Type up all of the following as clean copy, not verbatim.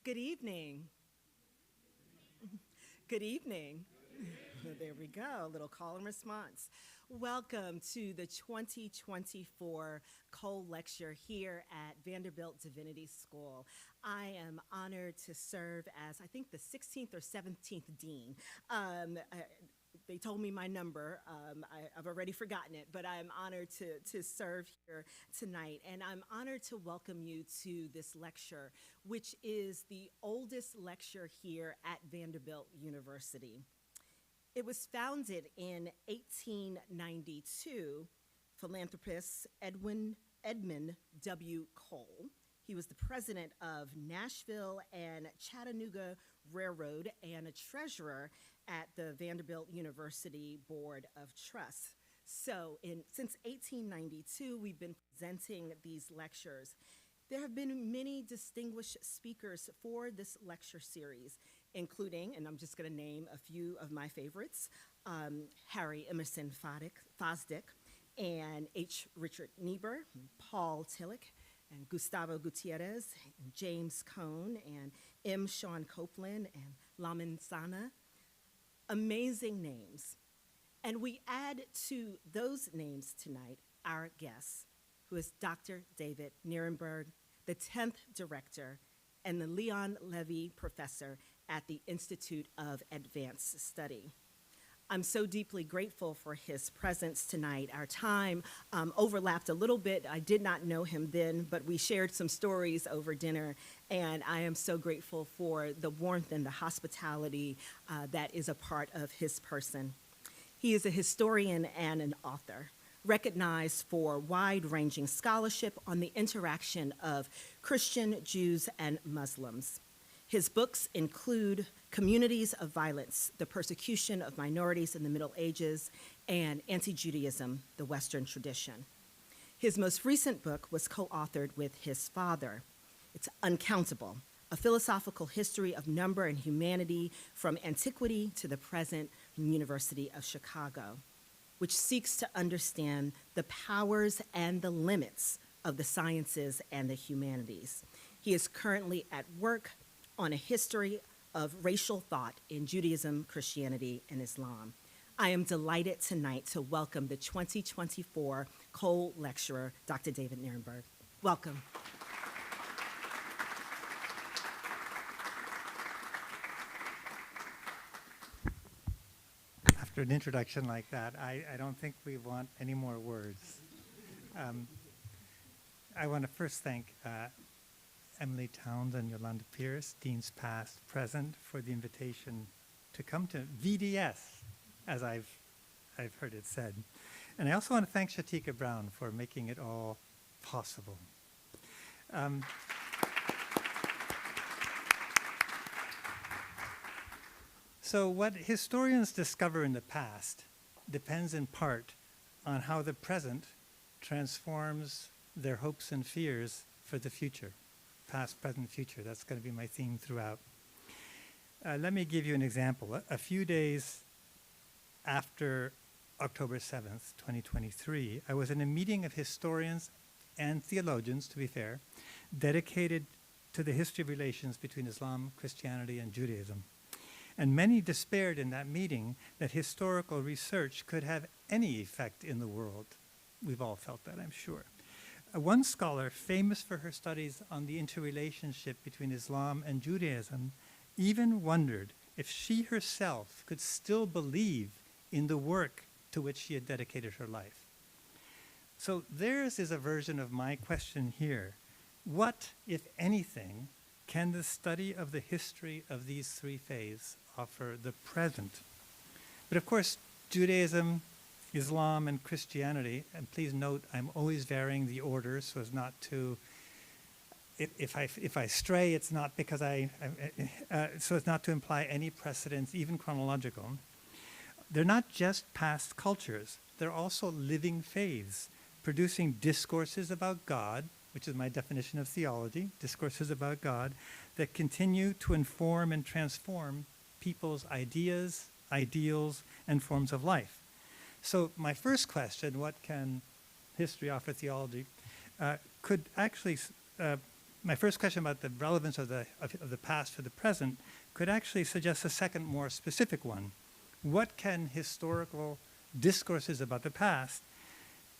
Good evening. Good evening. There we go, a little call and response. Welcome to the 2024 Cole Lecture here at Vanderbilt Divinity School. I am honored to serve as, I think, the 16th or 17th dean. They told me my number. I've already forgotten it, but I'm honored to serve here tonight. And I'm honored to welcome you to this lecture, which is the oldest lecture here at Vanderbilt University. It was founded in 1892, philanthropist Edmund W. Cole. He was the president of Nashville and Chattanooga Railroad and a treasurer at the Vanderbilt University Board of Trust. So since 1892, we've been presenting these lectures. There have been many distinguished speakers for this lecture series, including, and I'm just going to name a few of my favorites, Harry Emerson Fosdick, and H. Richard Niebuhr, Paul Tillich, and Gustavo Gutierrez, and James Cone, and M. Sean Copeland, and Lamin Sana. Amazing names. And we add to those names tonight our guest, who is Dr. David Nirenberg, the 10th director and the Leon Levy professor at the Institute of Advanced Study. I'm so deeply grateful for his presence tonight. Our time overlapped a little bit. I did not know him then, but we shared some stories over dinner, and I am so grateful for the warmth and the hospitality that is a part of his person. He is a historian and an author, recognized for wide-ranging scholarship on the interaction of Christian, Jews, and Muslims. His books include Communities of Violence, The Persecution of Minorities in the Middle Ages, and Anti-Judaism, the Western Tradition. His most recent book was co-authored with his father. It's Uncountable, A Philosophical History of Number and Humanity from Antiquity to the Present from University of Chicago, which seeks to understand the powers and the limits of the sciences and the humanities. He is currently at work on a history of racial thought in Judaism, Christianity, and Islam. I am delighted tonight to welcome the 2024 Cole Lecturer, Dr. David Nirenberg. Welcome. After an introduction like that, I don't think we want any more words. I want to first thank Emily Towns and Yolanda Pierce, Deans past, present, for the invitation to come to VDS, as I've heard it said. And I also want to thank Shatika Brown for making it all possible. So what historians discover in the past depends in part on how the present transforms their hopes and fears for the future. Past, present, future. That's going to be my theme throughout. Let me give you an example. A few days after October 7th, 2023, I was in a meeting of historians and theologians, to be fair, dedicated to the history of relations between Islam, Christianity, and Judaism. And many despaired in that meeting that historical research could have any effect in the world. We've all felt that, I'm sure. One scholar, famous for her studies on the interrelationship between Islam and Judaism, even wondered if she herself could still believe in the work to which she had dedicated her life. So theirs is a version of my question here. What, if anything, can the study of the history of these three faiths offer the present? But of course, Judaism, Islam, and Christianity, and please note I'm always varying the order so as not to, if I stray, it's not because so as not to imply any precedence, even chronological. They're not just past cultures, they're also living faiths, producing discourses about God, which is my definition of theology, discourses about God, that continue to inform and transform people's ideas, ideals, and forms of life. So my first question, what can history offer theology, could actually my first question about the relevance of the past for the present could actually suggest a second, more specific one. What can historical discourses about the past,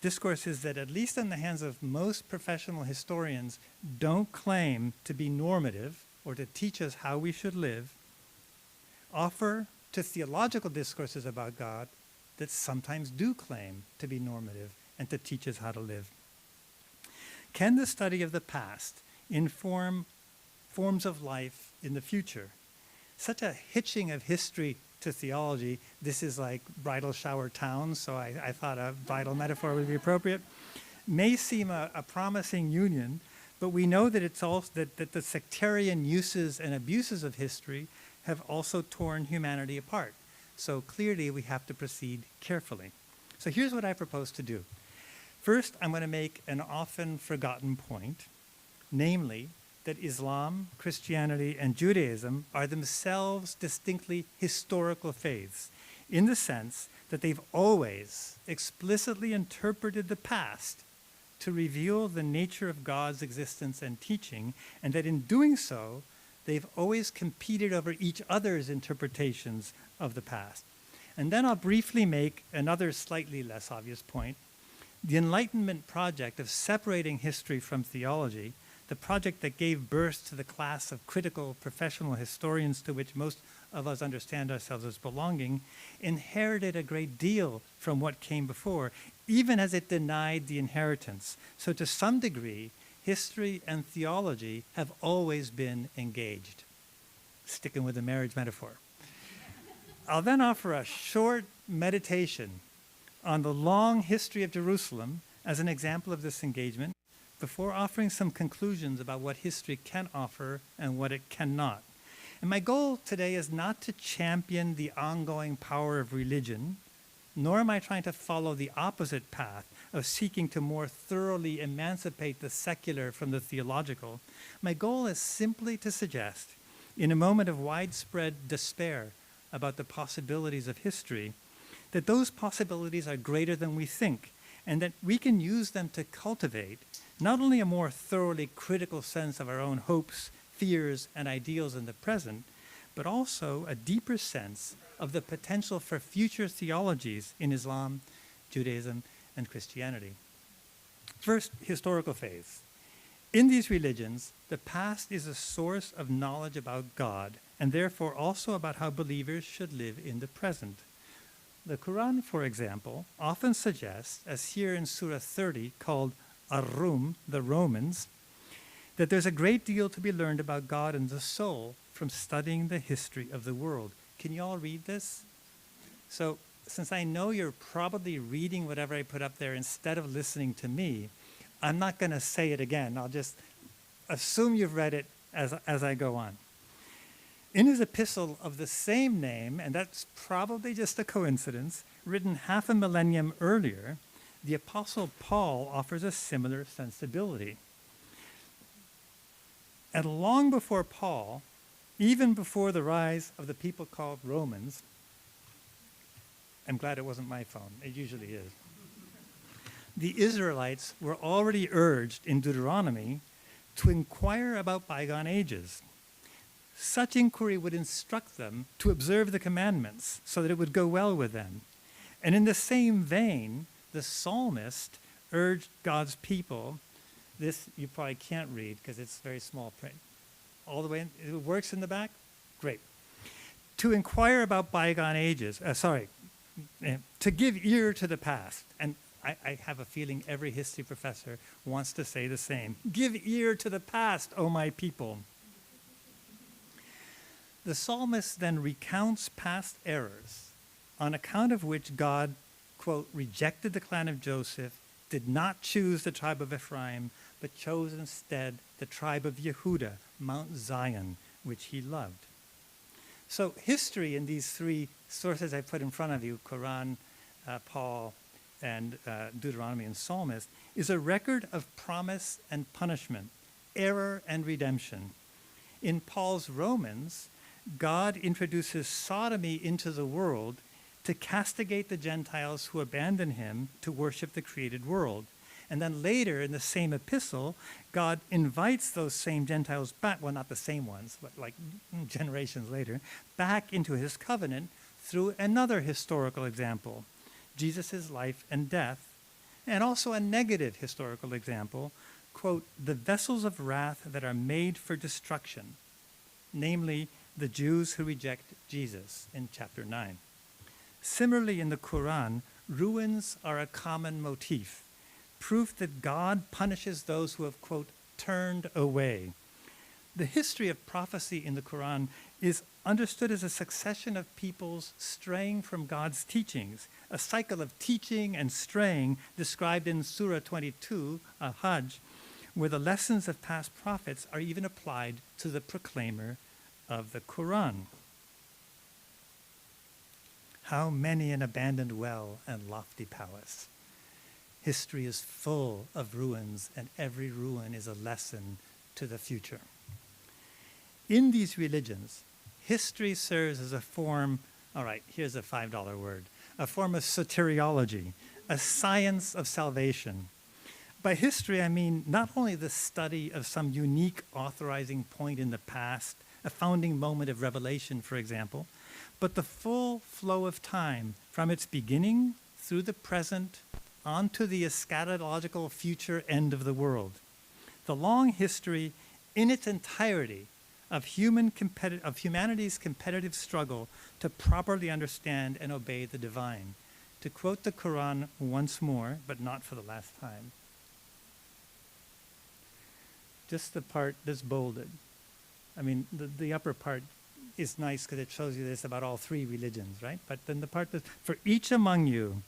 discourses that, at least in the hands of most professional historians, don't claim to be normative or to teach us how we should live, offer to theological discourses about God that sometimes do claim to be normative and to teach us how to live? Can the study of the past inform forms of life in the future? Such a hitching of history to theology, this is like bridal shower towns, so I thought a bridal metaphor would be appropriate, may seem a promising union, but we know that it's also that the sectarian uses and abuses of history have also torn humanity apart. So clearly we have to proceed carefully. So here's what I propose to do. First, I'm going to make an often forgotten point, namely that Islam, Christianity, and Judaism are themselves distinctly historical faiths, in the sense that they've always explicitly interpreted the past to reveal the nature of God's existence and teaching, and that in doing so, they've always competed over each other's interpretations of the past. And then I'll briefly make another slightly less obvious point. The Enlightenment project of separating history from theology, the project that gave birth to the class of critical professional historians to which most of us understand ourselves as belonging, inherited a great deal from what came before, even as it denied the inheritance. So to some degree, history and theology have always been engaged. Sticking with the marriage metaphor. I'll then offer a short meditation on the long history of Jerusalem as an example of this engagement, before offering some conclusions about what history can offer and what it cannot. And my goal today is not to champion the ongoing power of religion, nor am I trying to follow the opposite path of seeking to more thoroughly emancipate the secular from the theological. My goal is simply to suggest, in a moment of widespread despair about the possibilities of history, that those possibilities are greater than we think, and that we can use them to cultivate not only a more thoroughly critical sense of our own hopes, fears, and ideals in the present, but also a deeper sense of the potential for future theologies in Islam, Judaism, and Christianity. First, historical faiths. In these religions, the past is a source of knowledge about God, and therefore also about how believers should live in the present. The Quran, for example, often suggests, as here in Surah 30, called Ar-Rum, the Romans, that there's a great deal to be learned about God and the soul from studying the history of the world. Can you all read this? So, since I know you're probably reading whatever I put up there instead of listening to me, I'm not going to say it again. I'll just assume you've read it as I go on. In his epistle of the same name, and that's probably just a coincidence, written half a millennium earlier, the Apostle Paul offers a similar sensibility. And long before Paul, even before the rise of the people called Romans, I'm glad it wasn't my phone, it usually is, the Israelites were already urged in Deuteronomy to inquire about bygone ages. Such inquiry would instruct them to observe the commandments so that it would go well with them. And in the same vein, the psalmist urged God's people, this you probably can't read because it's very small print. All the way in, it works in the back? Great. To inquire about bygone ages, to give ear to the past. And I have a feeling every history professor wants to say the same. Give ear to the past, O my people. The psalmist then recounts past errors on account of which God, quote, rejected the clan of Joseph, did not choose the tribe of Ephraim, but chose instead the tribe of Yehuda, Mount Zion, which he loved. So history in these three sources I put in front of you, Quran, Paul, and Deuteronomy and Psalmist, is a record of promise and punishment, error and redemption. In Paul's Romans, God introduces sodomy into the world to castigate the Gentiles who abandon him to worship the created world. And then later in the same epistle, God invites those same Gentiles back, well, not the same ones, but like generations later, back into his covenant through another historical example, Jesus' life and death, and also a negative historical example, quote, the vessels of wrath that are made for destruction, namely the Jews who reject Jesus in chapter 9. Similarly, in the Quran, ruins are a common motif, proof that God punishes those who have, quote, turned away. The history of prophecy in the Quran is understood as a succession of peoples straying from God's teachings, a cycle of teaching and straying described in Surah 22, Hajj, where the lessons of past prophets are even applied to the proclaimer of the Quran. How many an abandoned well and lofty palace. History is full of ruins, and every ruin is a lesson to the future. In these religions, history serves as a form, all right, here's a $5 word, a form of soteriology, a science of salvation. By history, I mean not only the study of some unique authorizing point in the past, a founding moment of revelation, for example, but the full flow of time from its beginning through the present onto the eschatological future end of the world. The long history in its entirety of humanity's competitive struggle to properly understand and obey the divine. To quote the Quran once more, but not for the last time. Just the part that's bolded. I mean, the upper part is nice because it shows you this about all three religions, right? But then the part that, for each among you,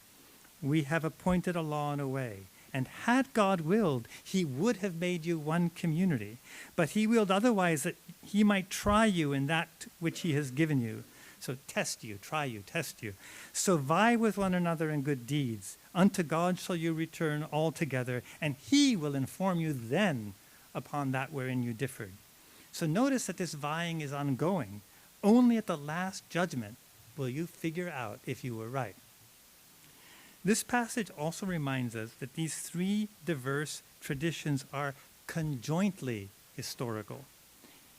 we have appointed a law and a way. And had God willed, he would have made you one community. But he willed otherwise that he might try you in that which he has given you. So test you, try you, test you. So vie with one another in good deeds. Unto God shall you return altogether, and he will inform you then upon that wherein you differed. So notice that this vying is ongoing. Only at the last judgment will you figure out if you were right. This passage also reminds us that these three diverse traditions are conjointly historical.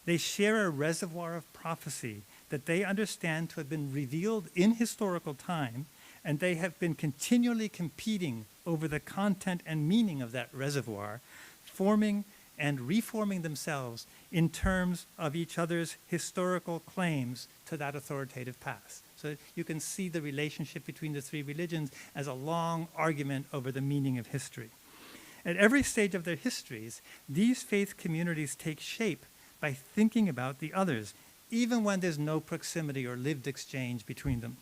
They share a reservoir of prophecy that they understand to have been revealed in historical time, and they have been continually competing over the content and meaning of that reservoir, forming and reforming themselves in terms of each other's historical claims to that authoritative past. So you can see the relationship between the three religions as a long argument over the meaning of history. At every stage of their histories, these faith communities take shape by thinking about the others, even when there's no proximity or lived exchange between them.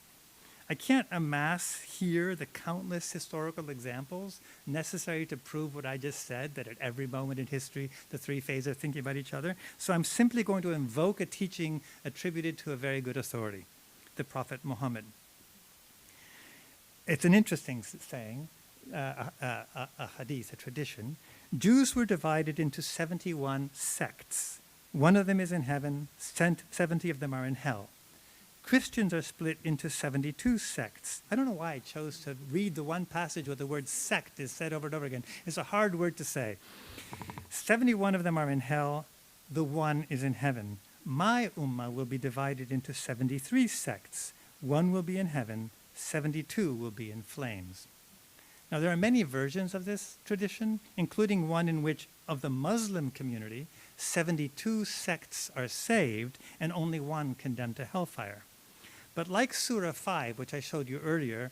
I can't amass here the countless historical examples necessary to prove what I just said, that at every moment in history, the three faiths are thinking about each other. So I'm simply going to invoke a teaching attributed to a very good authority, the Prophet Muhammad. It's an interesting saying, a hadith, a tradition. Jews were divided into 71 sects. One of them is in heaven, 70 of them are in hell. Christians are split into 72 sects. I don't know why I chose to read the one passage where the word sect is said over and over again. It's a hard word to say. 71 of them are in hell, the one is in heaven. My ummah will be divided into 73 sects. One will be in heaven, 72 will be in flames. Now, there are many versions of this tradition, including one in which, of the Muslim community, 72 sects are saved and only one condemned to hellfire. But like Surah 5, which I showed you earlier,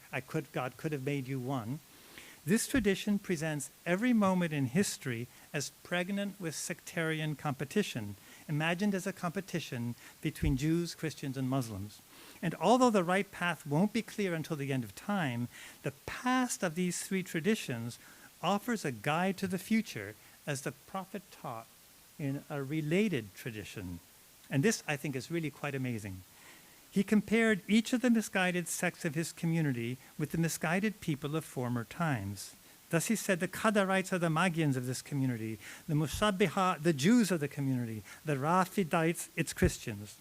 God could have made you one, this tradition presents every moment in history as pregnant with sectarian competition, imagined as a competition between Jews, Christians, and Muslims. And although the right path won't be clear until the end of time, the past of these three traditions offers a guide to the future, as the prophet taught in a related tradition. And this, I think, is really quite amazing. He compared each of the misguided sects of his community with the misguided people of former times. Thus he said the Qadarites are the Magians of this community, the Mushabbiha, the Jews of the community, the Rafidites, its Christians.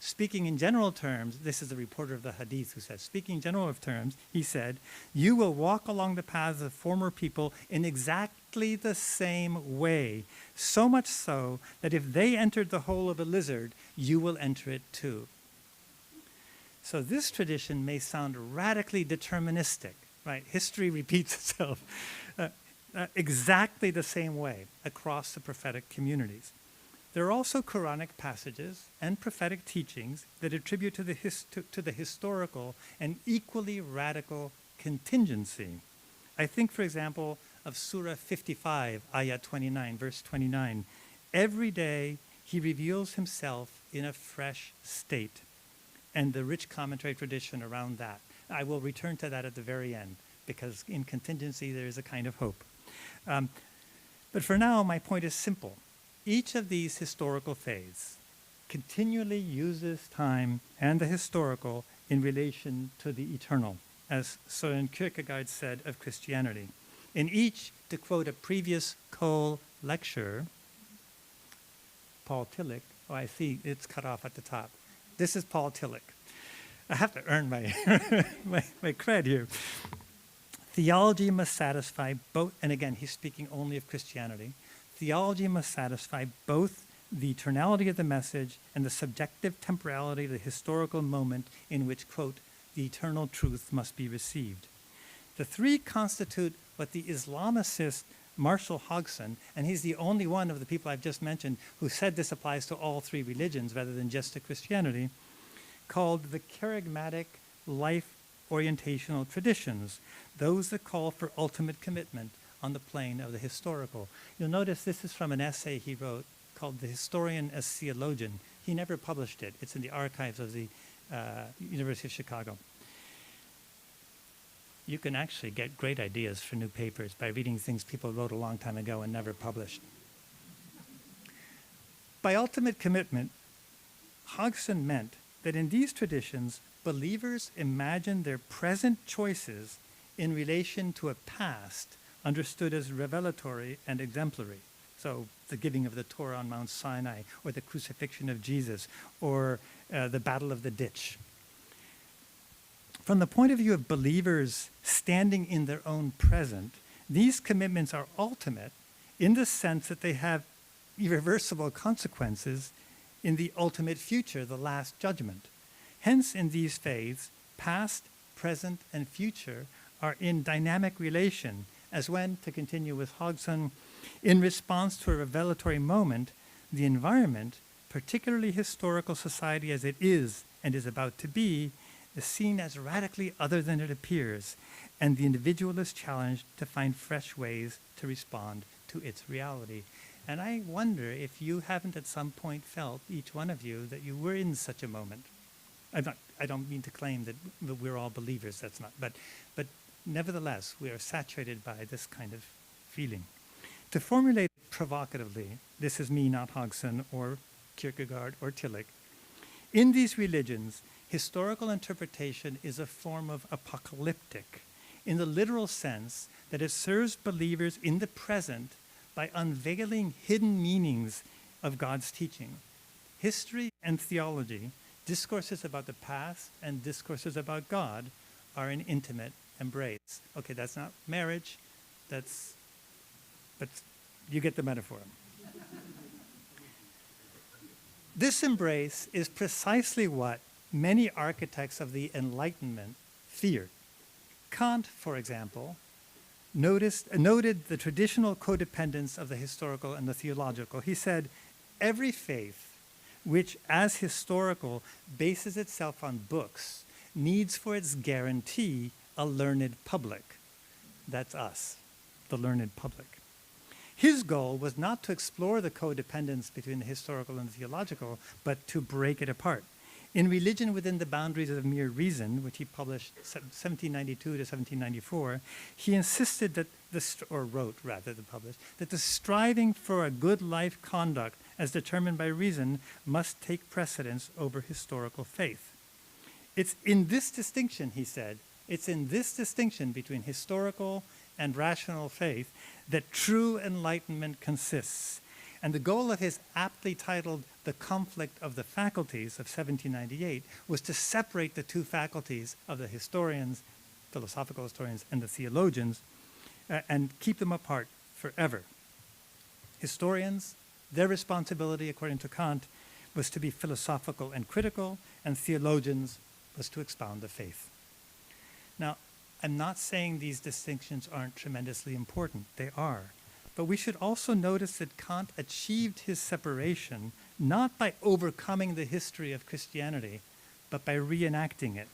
speaking in general terms, this is the reporter of the Hadith who said, speaking in general terms, he said, you will walk along the paths of former people in exactly the same way, so much so that if they entered the hole of a lizard, you will enter it too. So this tradition may sound radically deterministic, right? History repeats itself exactly the same way across the prophetic communities. There are also Quranic passages and prophetic teachings that attribute to the historical an equally radical contingency. I think, for example, of Surah 55, Ayah 29, verse 29. Every day he reveals himself in a fresh state, and the rich commentary tradition around that. I will return to that at the very end, because in contingency there is a kind of hope. But for now, my point is simple. Each of these historical faiths continually uses time and the historical in relation to the eternal, as Søren Kierkegaard said of Christianity. In each, to quote a previous Cole lecture, Paul Tillich, oh, I see it's cut off at the top. This is Paul Tillich. I have to earn my, my cred here. Theology must satisfy both, and again, he's speaking only of Christianity. Theology must satisfy both the eternality of the message and the subjective temporality of the historical moment in which, quote, the eternal truth must be received. The three constitute what the Islamicist Marshall Hodgson, and he's the only one of the people I've just mentioned who said this applies to all three religions rather than just to Christianity, called the charismatic life orientational traditions, those that call for ultimate commitment on the plane of the historical. You'll notice this is from an essay he wrote called The Historian as Theologian. He never published it. It's in the archives of the University of Chicago. You can actually get great ideas for new papers by reading things people wrote a long time ago and never published. By ultimate commitment, Hodgson meant that in these traditions, believers imagine their present choices in relation to a past understood as revelatory and exemplary. So the giving of the Torah on Mount Sinai, or the crucifixion of Jesus, or the Battle of the Ditch. From the point of view of believers standing in their own present, these commitments are ultimate in the sense that they have irreversible consequences in the ultimate future, the last judgment. Hence, in these faiths, past, present, and future are in dynamic relation, as when, to continue with Hodgson, in response to a revelatory moment, the environment, particularly historical society as it is and is about to be, is seen as radically other than it appears, and the individual is challenged to find fresh ways to respond to its reality. And I wonder if you haven't at some point felt, each one of you, that you were in such a moment. I don't mean to claim that we're all believers, that's not, but nevertheless, we are saturated by this kind of feeling. To formulate it provocatively, this is me, not Hodgson, or Kierkegaard, or Tillich. In these religions, historical interpretation is a form of apocalyptic, in the literal sense that it serves believers in the present by unveiling hidden meanings of God's teaching. History and theology, discourses about the past and discourses about God, are an intimate embrace. Okay, that's not marriage, but you get the metaphor. This embrace is precisely what many architects of the Enlightenment feared. Kant, for example, noted the traditional codependence of the historical and the theological. He said, every faith which, as historical, bases itself on books, needs for its guarantee a learned public. That's us, the learned public. His goal was not to explore the codependence between the historical and the theological, but to break it apart. In Religion Within the Boundaries of Mere Reason, which he published 1792 to 1794, he insisted that that the striving for a good life conduct as determined by reason must take precedence over historical faith. It's in this distinction, he said, it's in this distinction between historical and rational faith that true enlightenment consists. And the goal of his aptly titled The Conflict of the Faculties of 1798 was to separate the two faculties of the historians, philosophical historians, and the theologians, and keep them apart forever. Historians, their responsibility, according to Kant, was to be philosophical and critical, and theologians was to expound the faith. Now, I'm not saying these distinctions aren't tremendously important. They are. But we should also notice that Kant achieved his separation not by overcoming the history of Christianity, but by reenacting it.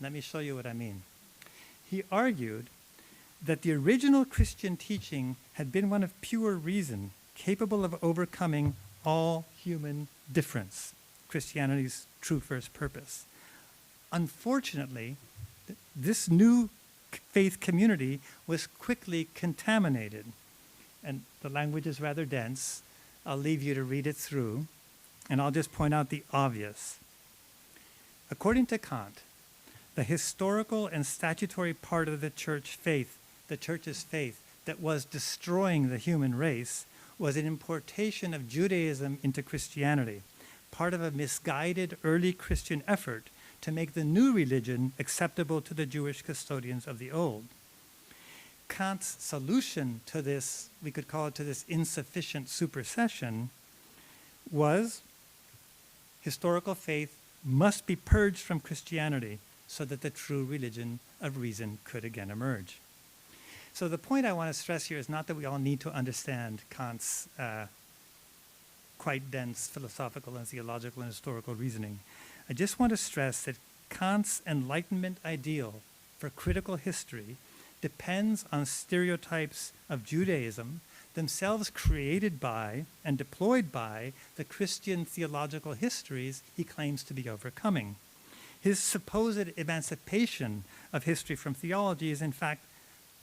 Let me show you what I mean. He argued that the original Christian teaching had been one of pure reason, capable of overcoming all human difference, Christianity's true first purpose. Unfortunately, this new faith community was quickly contaminated. And the language is rather dense. I'll leave you to read it through, and I'll just point out the obvious. According to Kant, the historical and statutory part of the church's faith that was destroying the human race, was an importation of Judaism into Christianity, part of a misguided early Christian effort to make the new religion acceptable to the Jewish custodians of the old. Kant's solution to this, we could call it to this insufficient supersession, was historical faith must be purged from Christianity so that the true religion of reason could again emerge. So the point I want to stress here is not that we all need to understand Kant's quite dense philosophical and theological and historical reasoning. I just want to stress that Kant's Enlightenment ideal for critical history depends on stereotypes of Judaism, themselves created by and deployed by the Christian theological histories he claims to be overcoming. His supposed emancipation of history from theology is, in fact,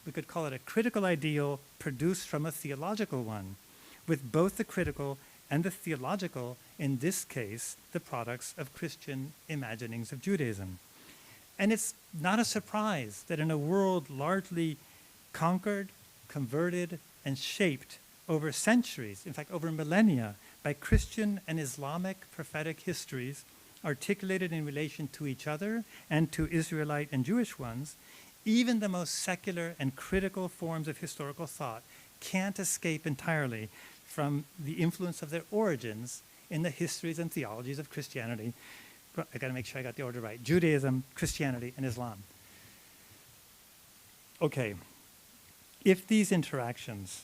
we could call it a critical ideal produced from a theological one, with both the critical and the theological, in this case, the products of Christian imaginings of Judaism. And it's not a surprise that in a world largely conquered, converted, and shaped over centuries, in fact, over millennia, by Christian and Islamic prophetic histories articulated in relation to each other and to Israelite and Jewish ones, even the most secular and critical forms of historical thought can't escape entirely from the influence of their origins in the histories and theologies of Christianity. I got to make sure I got the order right. Judaism, Christianity, and Islam. Okay, if these interactions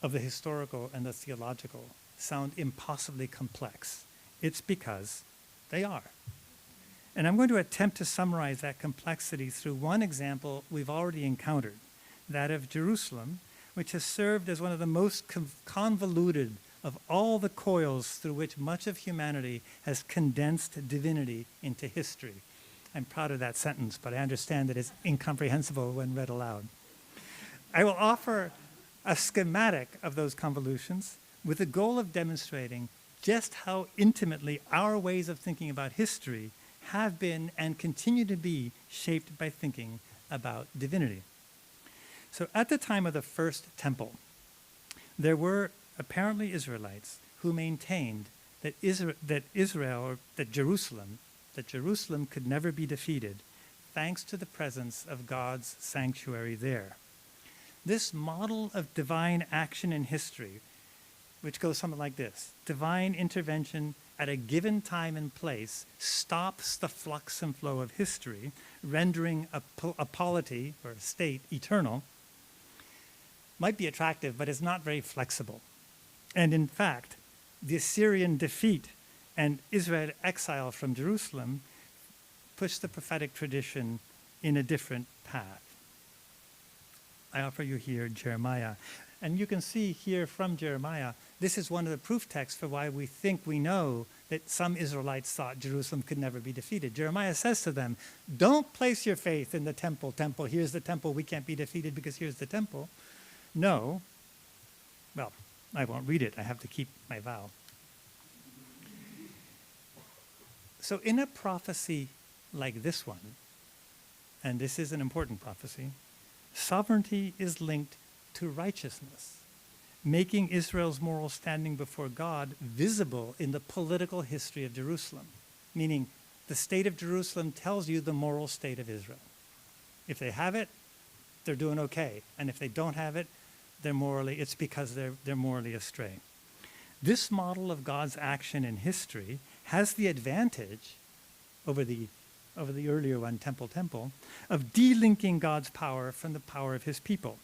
of the historical and the theological sound impossibly complex, it's because they are. And I'm going to attempt to summarize that complexity through one example we've already encountered, that of Jerusalem, which has served as one of the most convoluted of all the coils through which much of humanity has condensed divinity into history. I'm proud of that sentence, but I understand that it's incomprehensible when read aloud. I will offer a schematic of those convolutions with the goal of demonstrating just how intimately our ways of thinking about history have been and continue to be shaped by thinking about divinity. So at the time of the first temple, there were apparently Israelites who maintained that Jerusalem could never be defeated thanks to the presence of God's sanctuary there. This model of divine action in history, which goes something like this: divine intervention at a given time and place stops the flux and flow of history, rendering a polity or a state eternal, might be attractive, but it's not very flexible. And in fact, the Assyrian defeat and Israel exile from Jerusalem pushed the prophetic tradition in a different path. I offer you here Jeremiah. And you can see here from Jeremiah, this is one of the proof texts for why we think we know that some Israelites thought Jerusalem could never be defeated. Jeremiah says to them, don't place your faith in the temple. Here's the temple. We can't be defeated because here's the temple. No. Well, I won't read it. I have to keep my vow. So in a prophecy like this one, and this is an important prophecy, sovereignty is linked to righteousness. making Israel's moral standing before God visible in the political history of Jerusalem, meaning the state of Jerusalem tells you the moral state of Israel. If they have it, they're doing okay. And if they don't have it, it's because they're morally astray. This model of God's action in history has the advantage over the earlier one, temple, of delinking God's power from the power of his people.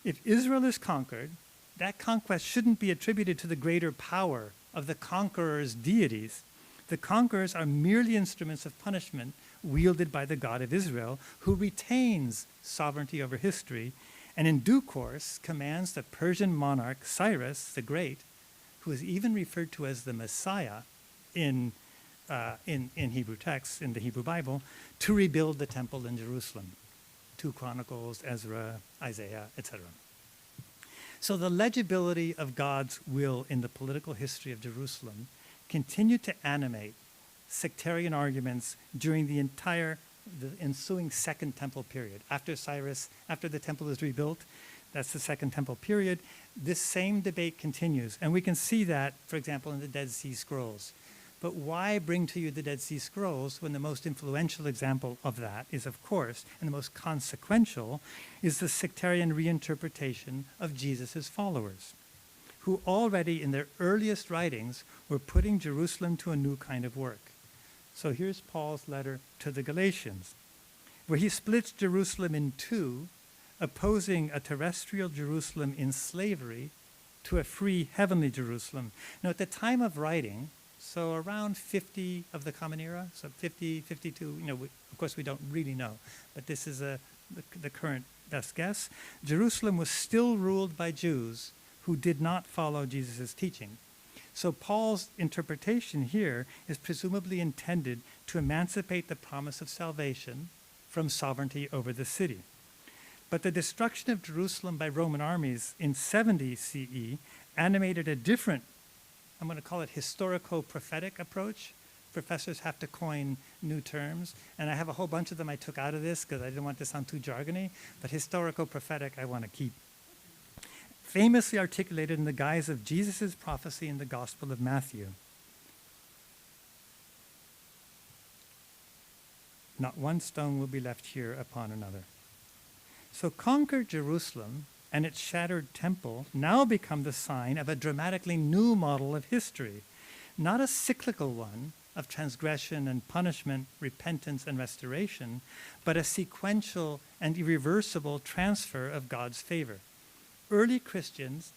If Israel is conquered, that conquest shouldn't be attributed to the greater power of the conqueror's deities. The conquerors are merely instruments of punishment wielded by the God of Israel, who retains sovereignty over history and in due course commands the Persian monarch Cyrus the Great, who is even referred to as the Messiah in Hebrew texts, in the Hebrew Bible, to rebuild the temple in Jerusalem. 2 Chronicles, Ezra, Isaiah, etc. So the legibility of God's will in the political history of Jerusalem continued to animate sectarian arguments during the ensuing Second Temple period. After the temple is rebuilt, that's the Second Temple period, this same debate continues. And we can see that, for example, in the Dead Sea Scrolls. But why bring to you the Dead Sea Scrolls when the most influential example of that is, of course, and the most consequential, is the sectarian reinterpretation of Jesus' followers, who already in their earliest writings were putting Jerusalem to a new kind of work. So here's Paul's letter to the Galatians, where he splits Jerusalem in two, opposing a terrestrial Jerusalem in slavery to a free heavenly Jerusalem. Now, at the time of writing, so around 50 of the Common Era, so 50, 52, of course we don't really know, but this is the current best guess. Jerusalem was still ruled by Jews who did not follow Jesus' teaching. So Paul's interpretation here is presumably intended to emancipate the promise of salvation from sovereignty over the city. But the destruction of Jerusalem by Roman armies in 70 CE animated a different, I'm going to call it historico-prophetic approach. Professors have to coin new terms, and I have a whole bunch of them I took out of this because I didn't want to sound too jargony, but historico-prophetic I want to keep. Famously articulated in the guise of Jesus' prophecy in the Gospel of Matthew. Not one stone will be left here upon another. So conquered Jerusalem and its shattered temple now become the sign of a dramatically new model of history, not a cyclical one of transgression and punishment, repentance and restoration, but a sequential and irreversible transfer of God's favor. Early Christians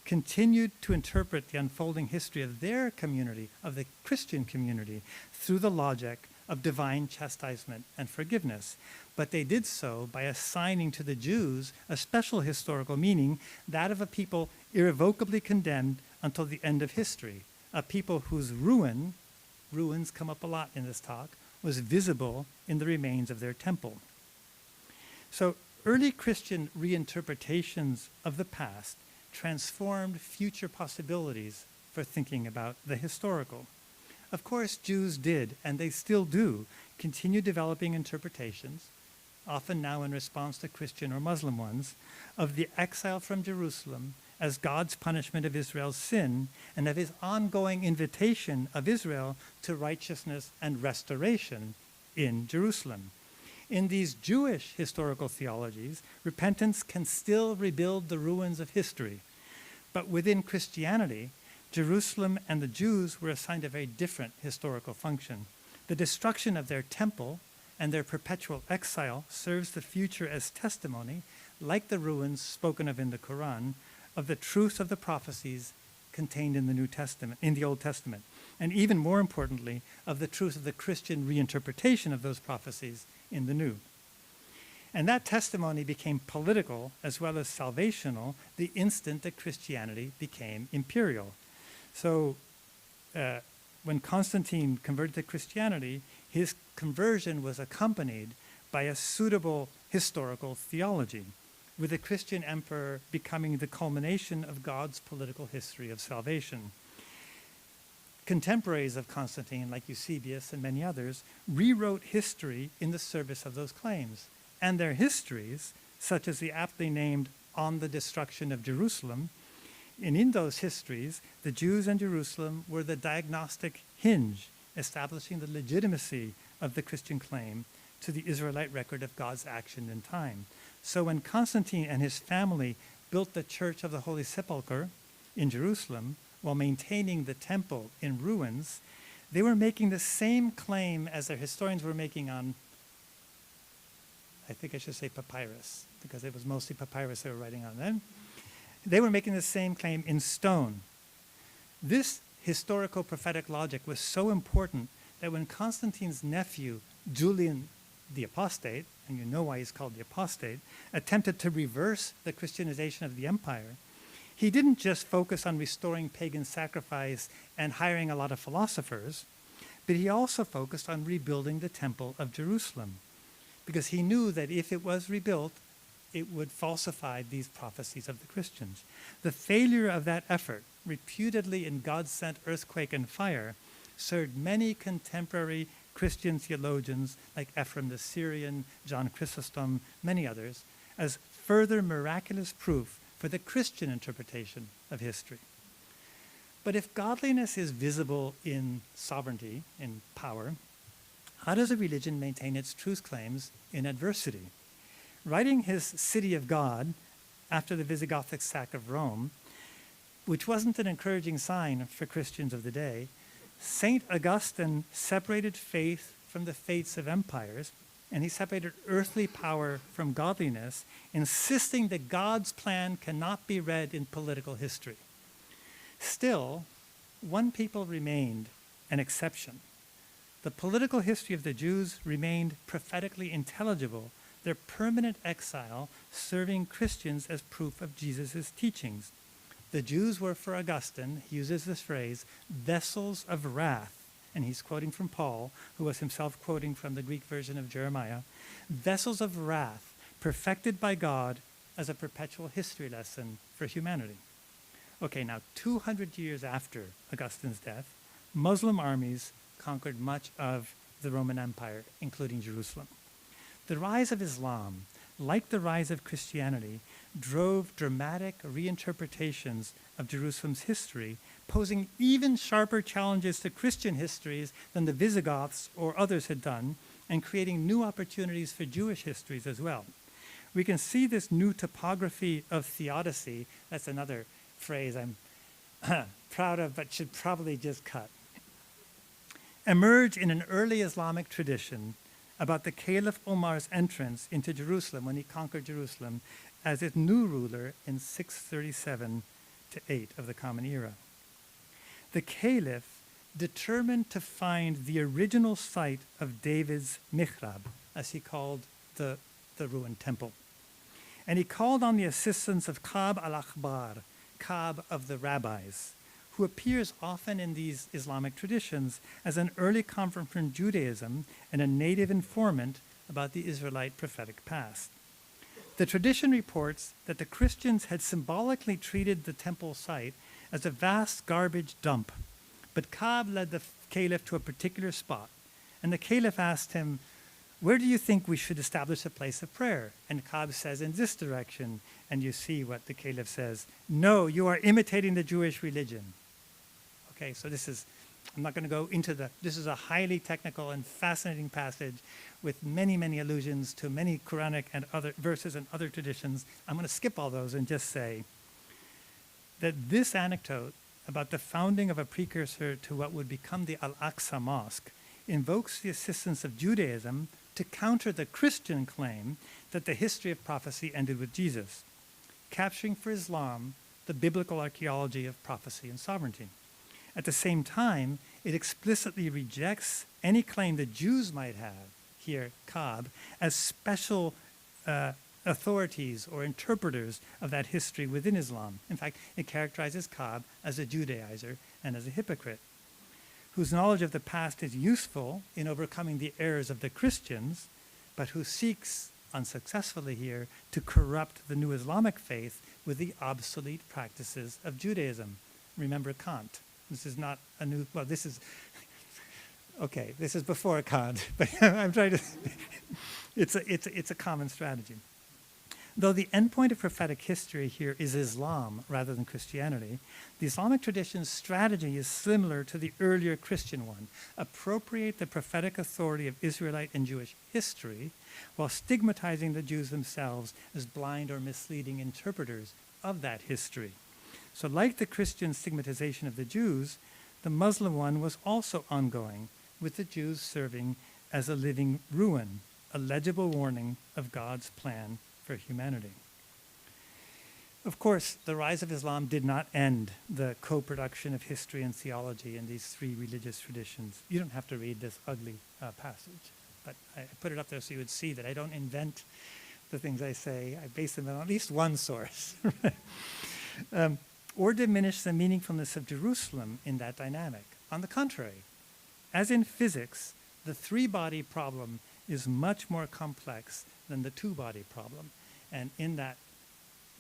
continued to interpret the unfolding history of their community, of the Christian community, through the logic of divine chastisement and forgiveness. But they did so by assigning to the Jews a special historical meaning, that of a people irrevocably condemned until the end of history, a people whose ruins come up a lot in this talk, was visible in the remains of their temple. So early Christian reinterpretations of the past transformed future possibilities for thinking about the historical. Of course, Jews did, and they still do, continue developing interpretations, often now in response to Christian or Muslim ones, of the exile from Jerusalem as God's punishment of Israel's sin and of his ongoing invitation of Israel to righteousness and restoration in Jerusalem. In these Jewish historical theologies, repentance can still rebuild the ruins of history. But within Christianity, Jerusalem and the Jews were assigned a very different historical function. The destruction of their temple and their perpetual exile serves the future as testimony, like the ruins spoken of in the Quran, of the truth of the prophecies contained in the New Testament, in the Old Testament, and even more importantly, of the truth of the Christian reinterpretation of those prophecies in the New. And that testimony became political as well as salvational the instant that Christianity became imperial. So when Constantine converted to Christianity, his conversion was accompanied by a suitable historical theology, with the Christian emperor becoming the culmination of God's political history of salvation. Contemporaries of Constantine, like Eusebius and many others, rewrote history in the service of those claims. And their histories, such as the aptly named On the Destruction of Jerusalem, And in those histories, the Jews and Jerusalem were the diagnostic hinge, establishing the legitimacy of the Christian claim to the Israelite record of God's action in time. So when Constantine and his family built the Church of the Holy Sepulchre in Jerusalem while maintaining the temple in ruins, they were making the same claim as their historians were making on, I think I should say papyrus, because it was mostly papyrus they were writing on then. They were making the same claim in stone. This historical prophetic logic was so important that when Constantine's nephew, Julian the Apostate, and you know why he's called the Apostate, attempted to reverse the Christianization of the empire, he didn't just focus on restoring pagan sacrifice and hiring a lot of philosophers, but he also focused on rebuilding the Temple of Jerusalem, because he knew that if it was rebuilt, it would falsify these prophecies of the Christians. The failure of that effort, reputedly in God-sent earthquake and fire, served many contemporary Christian theologians like Ephraim the Syrian, John Chrysostom, many others, as further miraculous proof for the Christian interpretation of history. But if godliness is visible in sovereignty, in power, how does a religion maintain its truth claims in adversity? Writing his City of God after the Visigothic sack of Rome, which wasn't an encouraging sign for Christians of the day, St. Augustine separated faith from the fates of empires, and he separated earthly power from godliness, insisting that God's plan cannot be read in political history. Still, one people remained an exception. The political history of the Jews remained prophetically intelligible, their permanent exile serving Christians as proof of Jesus' teachings. The Jews were, for Augustine, he uses this phrase, vessels of wrath, and he's quoting from Paul, who was himself quoting from the Greek version of Jeremiah, vessels of wrath, perfected by God as a perpetual history lesson for humanity. Okay, now 200 years after Augustine's death, Muslim armies conquered much of the Roman Empire, including Jerusalem. The rise of Islam, like the rise of Christianity, drove dramatic reinterpretations of Jerusalem's history, posing even sharper challenges to Christian histories than the Visigoths or others had done, and creating new opportunities for Jewish histories as well. We can see this new topography of theodicy, that's another phrase I'm proud of but should probably just cut, emerge in an early Islamic tradition about the Caliph Omar's entrance into Jerusalem when he conquered Jerusalem as its new ruler in 637 to 8 of the Common Era. The Caliph determined to find the original site of David's mihrab, as he called the ruined temple. And he called on the assistance of Ka'b al-Akhbar, Ka'b of the rabbis, who appears often in these Islamic traditions as an early convert from Judaism and a native informant about the Israelite prophetic past. The tradition reports that the Christians had symbolically treated the temple site as a vast garbage dump, but Ka'b led the caliph to a particular spot, and the caliph asked him, "Where do you think we should establish a place of prayer?" And Ka'b says, "In this direction." And you see what the caliph says, "No, you are imitating the Jewish religion." Okay, so I'm not going to go into this is a highly technical and fascinating passage with many, many allusions to many Quranic and other verses and other traditions. I'm going to skip all those and just say that this anecdote about the founding of a precursor to what would become the Al-Aqsa Mosque invokes the assistance of Judaism to counter the Christian claim that the history of prophecy ended with Jesus, capturing for Islam the biblical archaeology of prophecy and sovereignty. At the same time, it explicitly rejects any claim that Jews might have, here Ka'b, as special authorities or interpreters of that history within Islam. In fact, it characterizes Ka'b as a Judaizer and as a hypocrite, whose knowledge of the past is useful in overcoming the errors of the Christians, but who seeks, unsuccessfully here, to corrupt the new Islamic faith with the obsolete practices of Judaism. Remember Kant. This is not a new, well, this is, okay, this is before Kant, but I'm trying to, it's a common strategy. Though the endpoint of prophetic history here is Islam rather than Christianity, the Islamic tradition's strategy is similar to the earlier Christian one: appropriate the prophetic authority of Israelite and Jewish history while stigmatizing the Jews themselves as blind or misleading interpreters of that history. So like the Christian stigmatization of the Jews, the Muslim one was also ongoing, with the Jews serving as a living ruin, a legible warning of God's plan for humanity. Of course, the rise of Islam did not end the co-production of history and theology in these three religious traditions. You don't have to read this ugly passage, but I put it up there so you would see that I don't invent the things I say. I base them on at least one source. Or diminish the meaningfulness of Jerusalem in that dynamic. On the contrary, as in physics, the three-body problem is much more complex than the two-body problem. And in that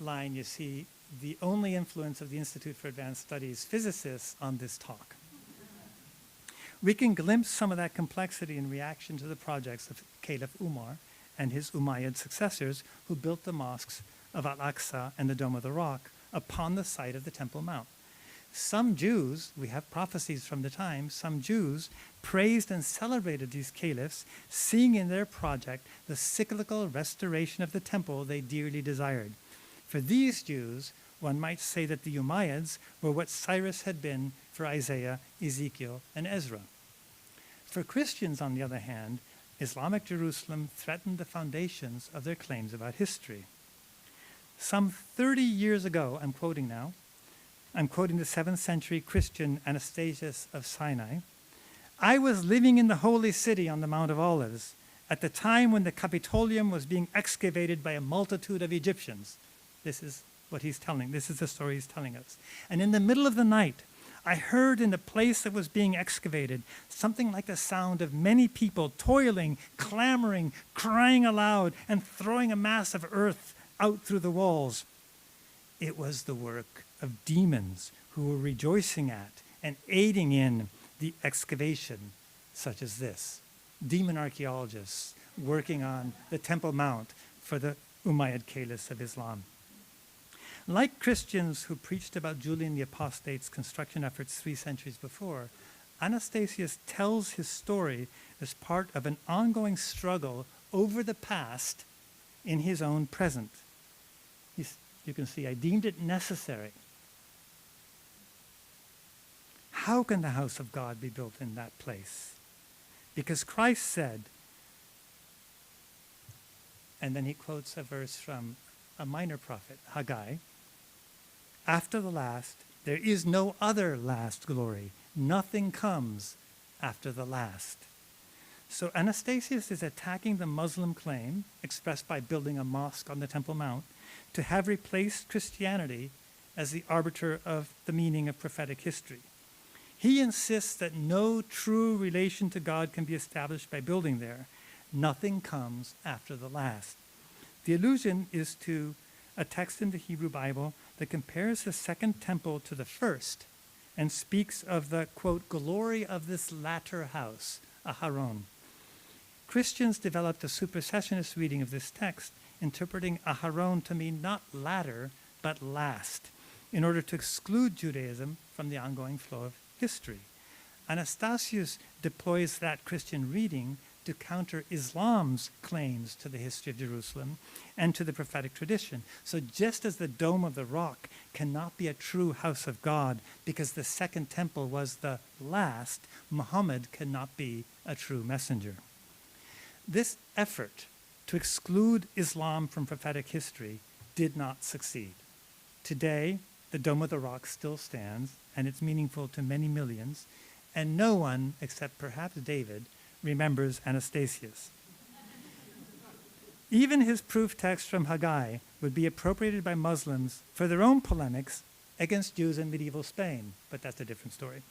line, you see the only influence of the Institute for Advanced Studies physicists on this talk. We can glimpse some of that complexity in reaction to the projects of Caliph Umar and his Umayyad successors who built the mosques of Al-Aqsa and the Dome of the Rock upon the site of the Temple Mount. Some Jews, we have prophecies from the time, some Jews praised and celebrated these caliphs, seeing in their project the cyclical restoration of the temple they dearly desired. For these Jews, one might say that the Umayyads were what Cyrus had been for Isaiah, Ezekiel, and Ezra. For Christians, on the other hand, Islamic Jerusalem threatened the foundations of their claims about history. Some 30 years ago, I'm quoting the 7th century Christian Anastasius of Sinai, I was living in the holy city on the Mount of Olives at the time when the Capitolium was being excavated by a multitude of Egyptians. This is what he's telling. This is the story he's telling us. And in the middle of the night, I heard in the place that was being excavated something like the sound of many people toiling, clamoring, crying aloud, and throwing a mass of earth out through the walls. It was the work of demons who were rejoicing at and aiding in the excavation such as this. Demon archaeologists working on the Temple Mount for the Umayyad caliphs of Islam. Like Christians who preached about Julian the Apostate's construction efforts 3 centuries before, Anastasius tells his story as part of an ongoing struggle over the past in his own present. You can see, I deemed it necessary. How can the house of God be built in that place? Because Christ said, and then he quotes a verse from a minor prophet, Haggai, after the last, there is no other last glory. Nothing comes after the last. So Anastasius is attacking the Muslim claim, expressed by building a mosque on the Temple Mount, to have replaced Christianity as the arbiter of the meaning of prophetic history. He insists that no true relation to God can be established by building there. Nothing comes after the last. The allusion is to a text in the Hebrew Bible that compares the second temple to the first and speaks of the, quote, glory of this latter house, Aharon. Christians developed a supersessionist reading of this text, interpreting Aharon to mean not latter, but last, in order to exclude Judaism from the ongoing flow of history. Anastasius deploys that Christian reading to counter Islam's claims to the history of Jerusalem and to the prophetic tradition. So just as the Dome of the Rock cannot be a true house of God because the second temple was the last, Muhammad cannot be a true messenger. This effort to exclude Islam from prophetic history did not succeed. Today, the Dome of the Rock still stands, and it's meaningful to many millions, and no one, except perhaps David, remembers Anastasius. Even his proof text from Haggai would be appropriated by Muslims for their own polemics against Jews in medieval Spain, but that's a different story.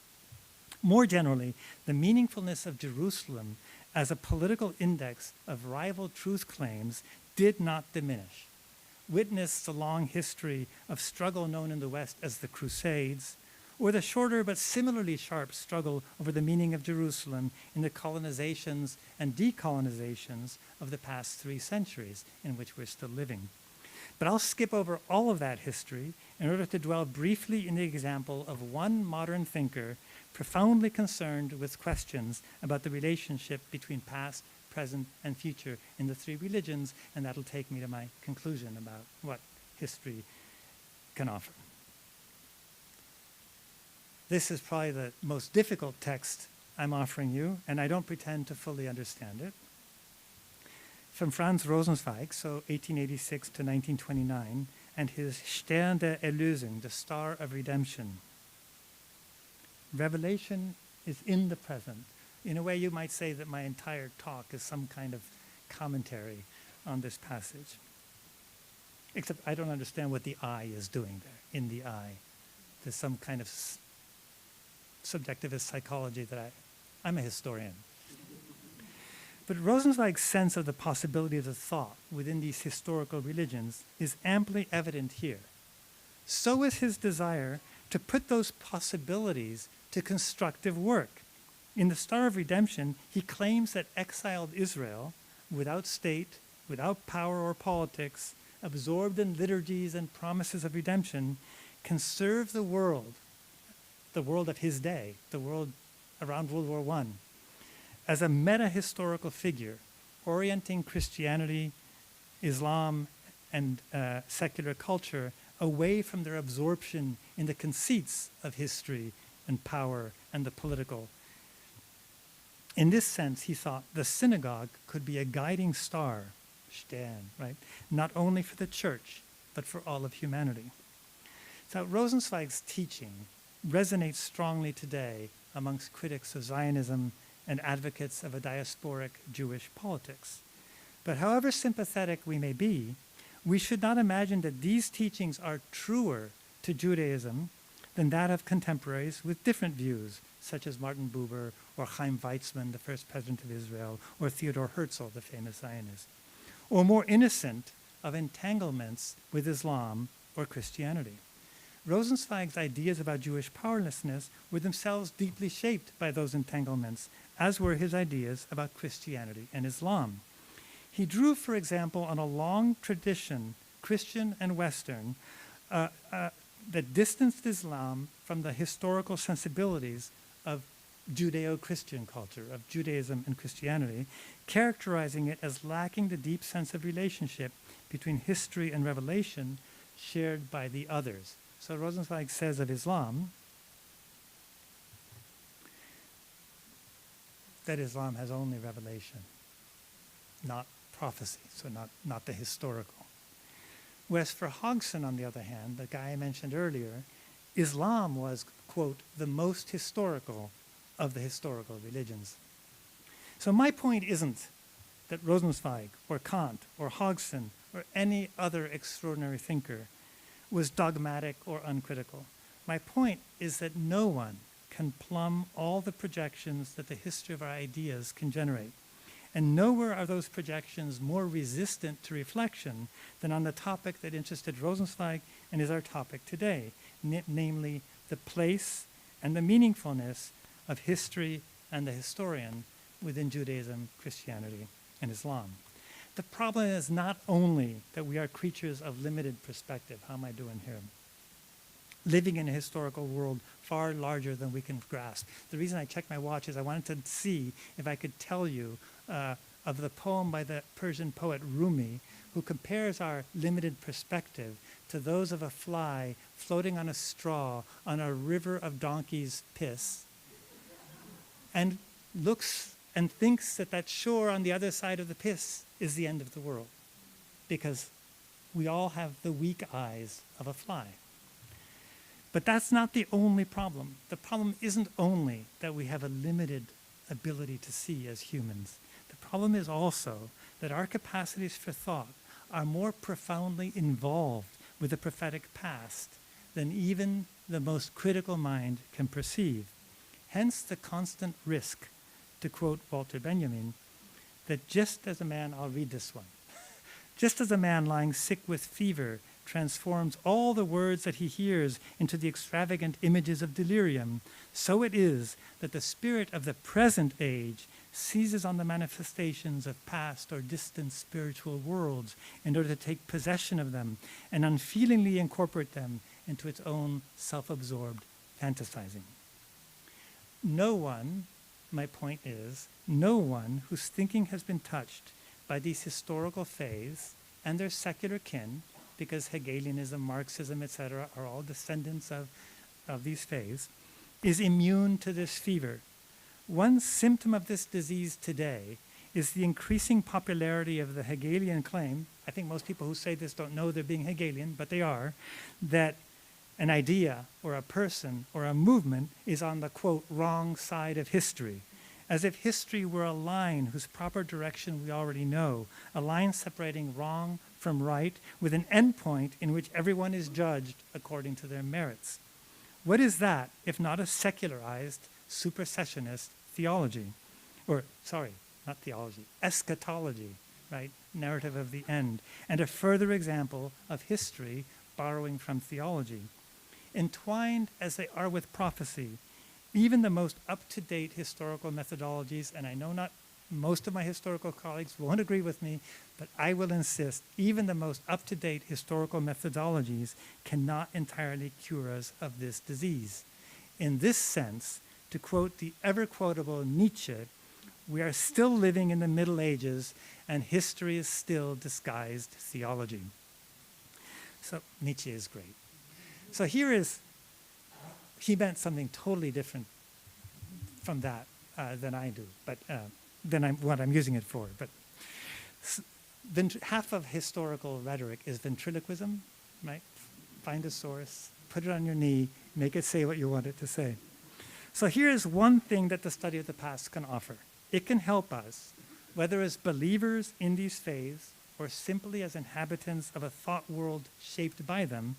More generally, the meaningfulness of Jerusalem as a political index of rival truth claims did not diminish. Witness the long history of struggle known in the West as the Crusades, or the shorter but similarly sharp struggle over the meaning of Jerusalem in the colonizations and decolonizations of the past 3 centuries in which we're still living. But I'll skip over all of that history in order to dwell briefly in the example of one modern thinker profoundly concerned with questions about the relationship between past, present, and future in the three religions, and that'll take me to my conclusion about what history can offer. This is probably the most difficult text I'm offering you, and I don't pretend to fully understand it. From Franz Rosenzweig, so 1886 to 1929, and his Stern der Erlösung, the Star of Redemption. Revelation is in the present. In a way, you might say that my entire talk is some kind of commentary on this passage. Except I don't understand what the eye is doing there, in the eye. There's some kind of subjectivist psychology that I'm a historian. But Rosenzweig's sense of the possibility of the thought within these historical religions is amply evident here. So is his desire to put those possibilities to constructive work. In the Star of Redemption, he claims that exiled Israel, without state, without power or politics, absorbed in liturgies and promises of redemption, can serve the world of his day, the world around World War I, as a meta-historical figure, orienting Christianity, Islam, and secular culture away from their absorption in the conceits of history and power and the political. In this sense, he thought the synagogue could be a guiding star, Stern, right? Not only for the church, but for all of humanity. So Rosenzweig's teaching resonates strongly today amongst critics of Zionism and advocates of a diasporic Jewish politics. But however sympathetic we may be, we should not imagine that these teachings are truer to Judaism than that of contemporaries with different views, such as Martin Buber or Chaim Weizmann, the first president of Israel, or Theodor Herzl, the famous Zionist, or more innocent of entanglements with Islam or Christianity. Rosenzweig's ideas about Jewish powerlessness were themselves deeply shaped by those entanglements, as were his ideas about Christianity and Islam. He drew, for example, on a long tradition, Christian and Western, that distanced Islam from the historical sensibilities of Judeo-Christian culture, of Judaism and Christianity, characterizing it as lacking the deep sense of relationship between history and revelation shared by the others. So Rosenzweig says of Islam that Islam has only revelation, not prophecy, so not the historical. Whereas for Hodgson, on the other hand, the guy I mentioned earlier, Islam was, quote, the most historical of the historical religions. So my point isn't that Rosenzweig or Kant or Hodgson or any other extraordinary thinker was dogmatic or uncritical. My point is that no one can plumb all the projections that the history of our ideas can generate. And nowhere are those projections more resistant to reflection than on the topic that interested Rosenzweig and is our topic today, namely the place and the meaningfulness of history and the historian within Judaism, Christianity, and Islam. The problem is not only that we are creatures of limited perspective. How am I doing here? Living in a historical world far larger than we can grasp. The reason I checked my watch is I wanted to see if I could tell you of the poem by the Persian poet Rumi, who compares our limited perspective to those of a fly floating on a straw on a river of donkey's piss, and looks and thinks that that shore on the other side of the piss is the end of the world, because we all have the weak eyes of a fly. But that's not the only problem. The problem isn't only that we have a limited ability to see as humans. The problem is also that our capacities for thought are more profoundly involved with the prophetic past than even the most critical mind can perceive. Hence the constant risk, to quote Walter Benjamin, that just as a man, I'll read this one, just as a man lying sick with fever transforms all the words that he hears into the extravagant images of delirium, so it is that the spirit of the present age seizes on the manifestations of past or distant spiritual worlds in order to take possession of them and unfeelingly incorporate them into its own self-absorbed fantasizing. No one, my point is, no one whose thinking has been touched by these historical faiths and their secular kin, because Hegelianism, Marxism, etc., are all descendants of these faiths, is immune to this fever. One symptom of this disease today is the increasing popularity of the Hegelian claim. I think most people who say this don't know they're being Hegelian, but they are, that an idea or a person or a movement is on the, quote, wrong side of history, as if history were a line whose proper direction we already know, a line separating wrong from right with an endpoint in which everyone is judged according to their merits. What is that if not a secularized, supersessionist theology? Or, sorry, not theology, eschatology, right? Narrative of the end. And a further example of history borrowing from theology. Entwined as they are with prophecy, even the most up-to-date historical methodologies, and I know not most of my historical colleagues won't agree with me, but I will insist, even the most up-to-date historical methodologies cannot entirely cure us of this disease. In this sense, to quote the ever-quotable Nietzsche, we are still living in the Middle Ages, and history is still disguised theology. So Nietzsche is great. So here is, he meant something totally different from that than I do, but what I'm using it for. But half of historical rhetoric is ventriloquism, right? Find a source, put it on your knee, make it say what you want it to say. So here is one thing that the study of the past can offer. It can help us, whether as believers in these faiths or simply as inhabitants of a thought world shaped by them,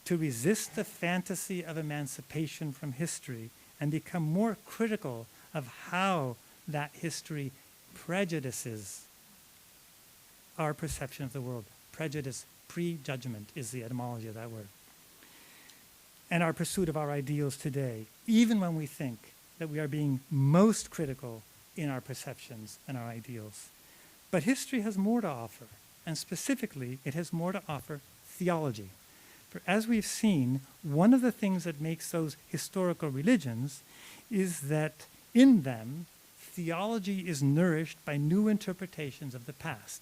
to resist the fantasy of emancipation from history and become more critical of how that history prejudices our perception of the world. Prejudice, prejudgment is the etymology of that word. And our pursuit of our ideals today, even when we think that we are being most critical in our perceptions and our ideals. But history has more to offer, and specifically, it has more to offer theology. For as we've seen, one of the things that makes those historical religions is that in them, theology is nourished by new interpretations of the past.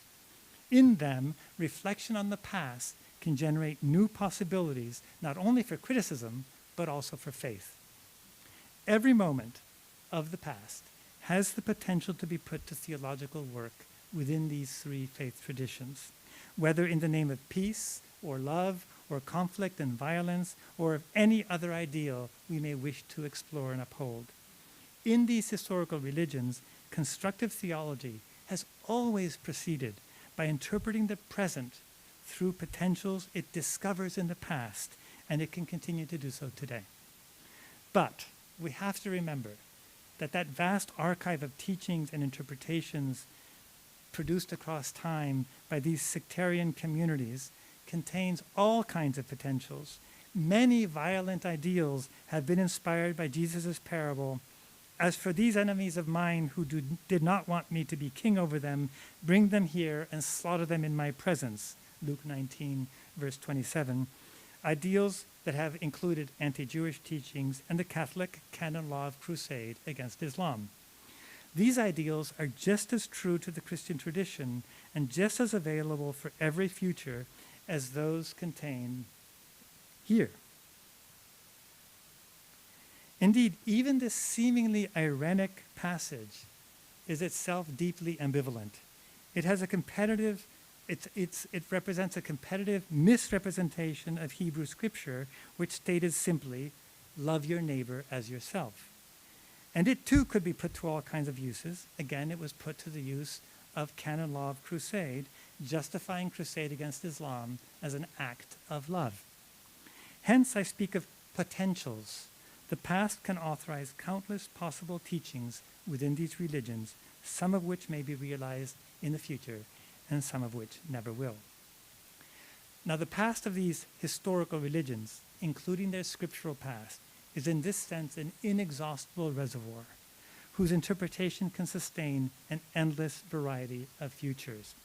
In them, reflection on the past can generate new possibilities, not only for criticism, but also for faith. Every moment of the past has the potential to be put to theological work within these three faith traditions, whether in the name of peace or love or conflict and violence or of any other ideal we may wish to explore and uphold. In these historical religions, constructive theology has always proceeded by interpreting the present through potentials it discovers in the past, and it can continue to do so today. But we have to remember that that vast archive of teachings and interpretations produced across time by these sectarian communities contains all kinds of potentials. Many violent ideals have been inspired by Jesus' parable. As for these enemies of mine who did not want me to be king over them, bring them here and slaughter them in my presence. Luke 19, verse 27. Ideals that have included anti-Jewish teachings and the Catholic canon law of crusade against Islam. These ideals are just as true to the Christian tradition and just as available for every future as those contained here. Indeed, even this seemingly ironic passage is itself deeply ambivalent. It has a competitive, it represents a competitive misrepresentation of Hebrew scripture, which stated simply, love your neighbor as yourself. And it too could be put to all kinds of uses. Again, it was put to the use of canon law of crusade, justifying crusade against Islam as an act of love. Hence, I speak of potentials. The past can authorize countless possible teachings within these religions, some of which may be realized in the future, and some of which never will. Now, the past of these historical religions, including their scriptural past, is in this sense an inexhaustible reservoir whose interpretation can sustain an endless variety of futures.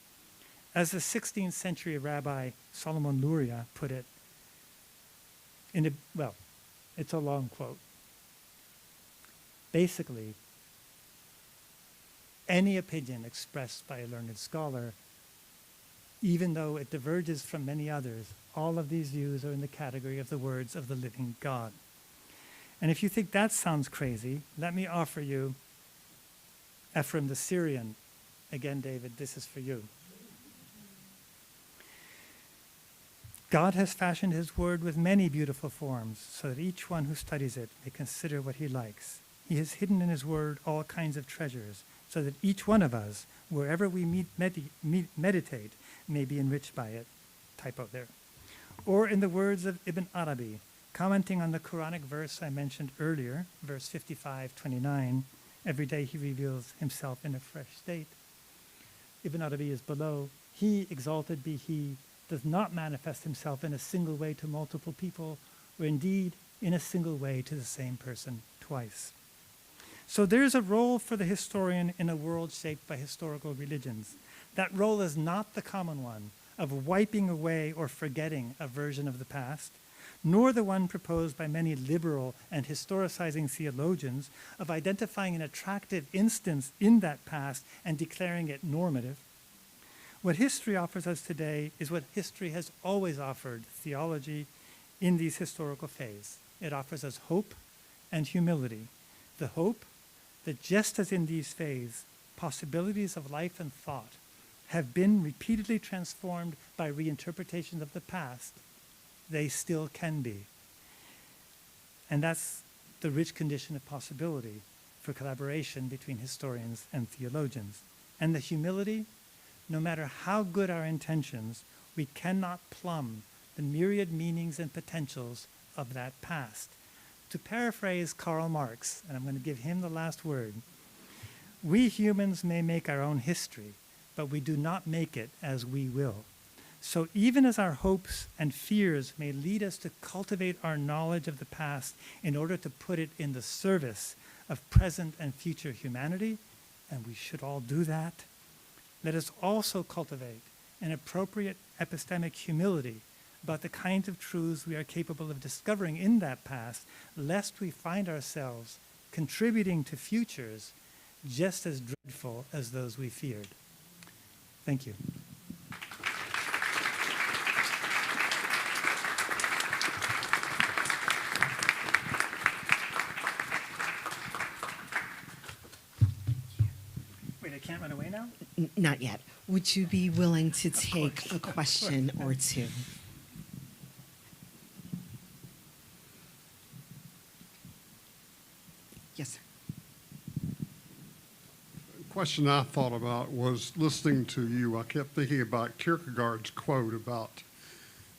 As the 16th century rabbi Solomon Luria put it, it's a long quote. Basically, any opinion expressed by a learned scholar, even though it diverges from many others, all of these views are in the category of the words of the living God. And if you think that sounds crazy, let me offer you Ephraim the Syrian. Again, David, this is for you. God has fashioned his word with many beautiful forms, so that each one who studies it may consider what he likes. He has hidden in his word all kinds of treasures, so that each one of us, wherever we meditate, may be enriched by it. Typo there. Or in the words of Ibn Arabi, commenting on the Quranic verse I mentioned earlier, verse 55:29, every day he reveals himself in a fresh state. Ibn Arabi is below. He, exalted be he, does not manifest himself in a single way to multiple people, or indeed in a single way to the same person twice. So there's a role for the historian in a world shaped by historical religions. That role is not the common one of wiping away or forgetting a version of the past, nor the one proposed by many liberal and historicizing theologians of identifying an attractive instance in that past and declaring it normative. What history offers us today is what history has always offered theology in these historical phases. It offers us hope and humility. The hope that just as in these phases, possibilities of life and thought have been repeatedly transformed by reinterpretations of the past, they still can be. And that's the rich condition of possibility for collaboration between historians and theologians. And the humility, no matter how good our intentions, we cannot plumb the myriad meanings and potentials of that past. To paraphrase Karl Marx, and I'm going to give him the last word, we humans may make our own history, but we do not make it as we will. So even as our hopes and fears may lead us to cultivate our knowledge of the past in order to put it in the service of present and future humanity, and we should all do that, let us also cultivate an appropriate epistemic humility about the kinds of truths we are capable of discovering in that past, lest we find ourselves contributing to futures just as dreadful as those we feared. Thank you. Wait, I can't run away now? Not yet. Would you be willing to take a question or two? Yes, sir. Question I thought about was listening to you. I kept thinking about Kierkegaard's quote about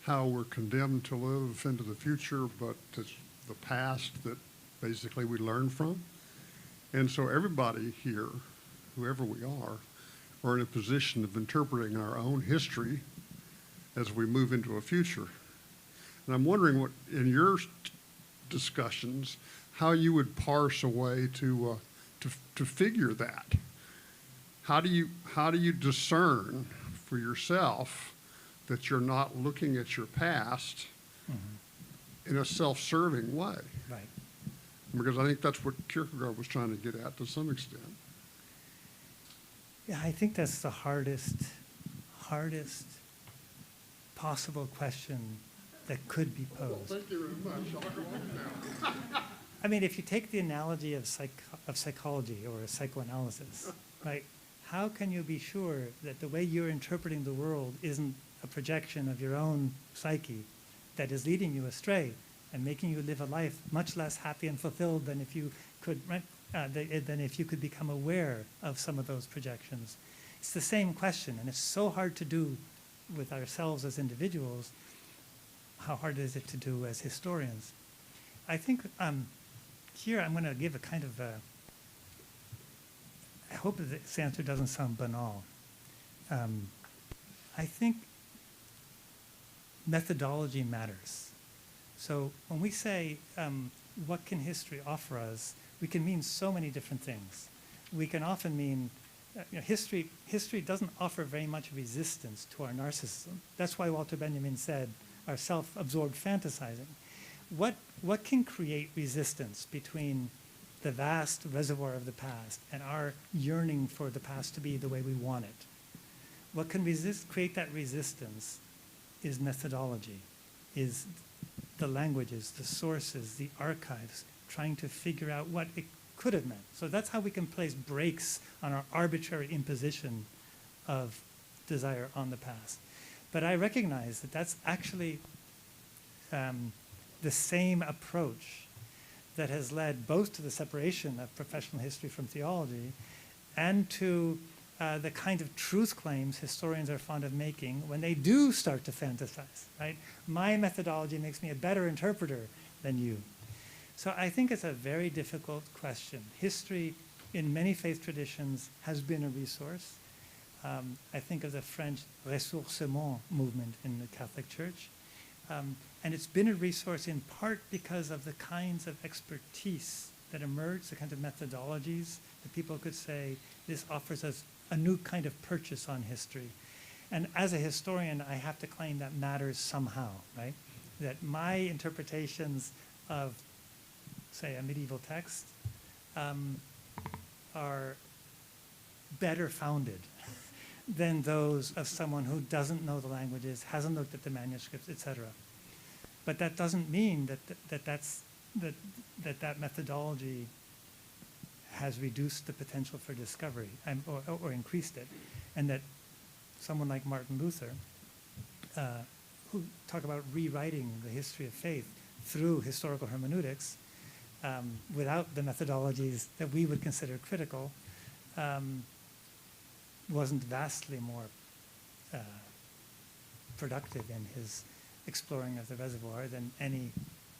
how we're condemned to live into the future, but it's the past that basically we learn from. And so everybody here, whoever we are in a position of interpreting our own history as we move into a future. And I'm wondering what, in your discussions, how you would parse a way to figure that. How do you discern for yourself that you're not looking at your past in a self-serving way? Right. Because I think that's what Kierkegaard was trying to get at to some extent. Yeah, I think that's the hardest possible question that could be posed. Thank you very much. I'll go on now. I mean, if you take the analogy of psychology or psychoanalysis, right? How can you be sure that the way you're interpreting the world isn't a projection of your own psyche that is leading you astray and making you live a life much less happy and fulfilled than if you could become aware of some of those projections? It's the same question, and it's so hard to do with ourselves as individuals. How hard is it to do as historians? I think here I'm going to give a kind of I hope that this answer doesn't sound banal. I think methodology matters. So when we say, what can history offer us, we can mean so many different things. We can often mean, history doesn't offer very much resistance to our narcissism. That's why Walter Benjamin said, our self-absorbed fantasizing. What can create resistance between the vast reservoir of the past and our yearning for the past to be the way we want it? What can create that resistance is methodology, is the languages, the sources, the archives, trying to figure out what it could have meant. So that's how we can place brakes on our arbitrary imposition of desire on the past. But I recognize that that's actually the same approach that has led both to the separation of professional history from theology and to the kind of truth claims historians are fond of making when they do start to fantasize, right? My methodology makes me a better interpreter than you. So I think it's a very difficult question. History in many faith traditions has been a resource. I think of the French ressourcement movement in the Catholic Church. And it's been a resource in part because of the kinds of expertise that emerged, the kind of methodologies that people could say, this offers us a new kind of purchase on history. And as a historian, I have to claim that matters somehow, right? That my interpretations of, say, a medieval text are better founded than those of someone who doesn't know the languages, hasn't looked at the manuscripts, etc. But that doesn't mean that methodology has reduced the potential for discovery or increased it, and that someone like Martin Luther, who talk about rewriting the history of faith through historical hermeneutics, without the methodologies that we would consider critical, wasn't vastly more productive in his exploring of the reservoir than any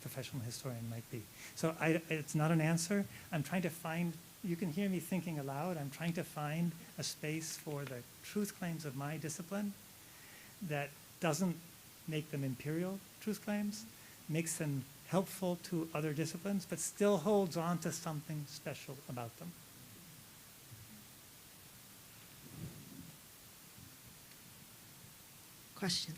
professional historian might be. So it's not an answer. I'm trying to find, you can hear me thinking aloud, I'm trying to find a space for the truth claims of my discipline that doesn't make them imperial truth claims, makes them helpful to other disciplines, but still holds on to something special about them. Question.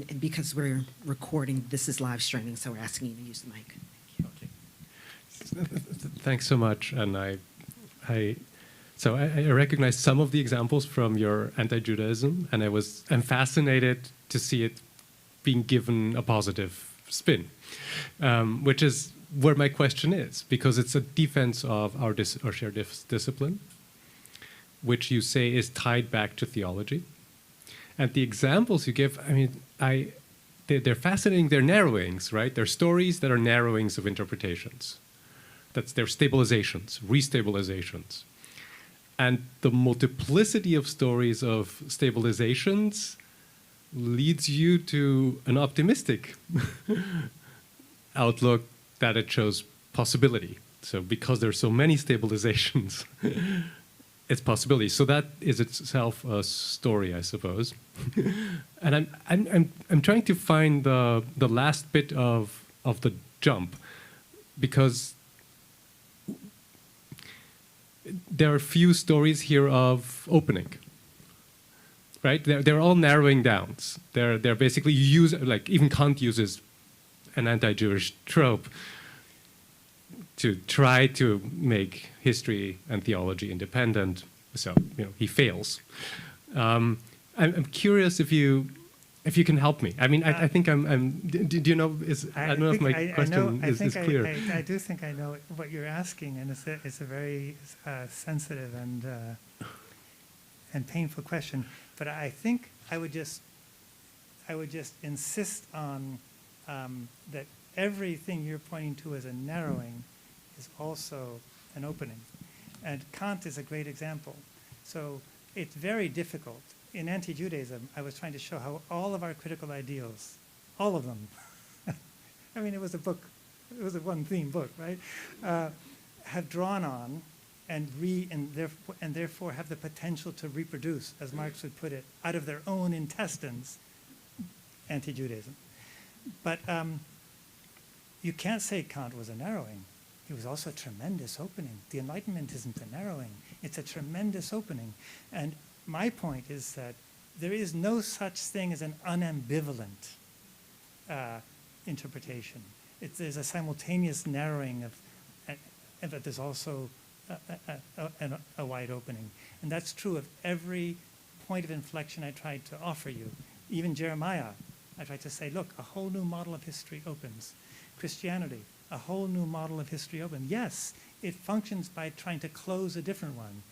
And because we're recording, this is live streaming, so we're asking you to use the mic. Okay. Thanks so much. And I recognize some of the examples from your anti-Judaism, and I'm fascinated to see it being given a positive spin, which is where my question is, because it's a defense of our shared discipline, which you say is tied back to theology. And the examples you give, I mean, they're fascinating. They're narrowings, right? They're stories that are narrowings of interpretations. They're stabilizations, restabilizations. And the multiplicity of stories of stabilizations leads you to an optimistic outlook that it shows possibility. So because there's so many stabilizations, it's possibility. So that is itself a story, I suppose. And I'm trying to find the last bit of the jump, because there are few stories here of opening, right? They're all narrowing downs. They're basically like even Kant uses an anti-Jewish trope to try to make history and theology independent. So he fails. I'm curious if you can help me. I mean, I think do you know? I don't know if my question is clear. I do think I know what you're asking, and it's a very sensitive and painful question. But I think I would just insist on that everything you're pointing to as a narrowing is also an opening. And Kant is a great example. So it's very difficult. In anti-Judaism, I was trying to show how all of our critical ideals, all of them, I mean, it was a one-theme book, right? Have drawn on and therefore have the potential to reproduce, as Marx would put it, out of their own intestines, anti-Judaism. But you can't say Kant was a narrowing. It was also a tremendous opening. The Enlightenment isn't a narrowing. It's a tremendous opening. And my point is that there is no such thing as an unambivalent interpretation. There's a simultaneous narrowing but there's also a wide opening. And that's true of every point of inflection I tried to offer you. Even Jeremiah, I tried to say, look, a whole new model of history opens. Christianity, a whole new model of history opens. Yes, it functions by trying to close a different one,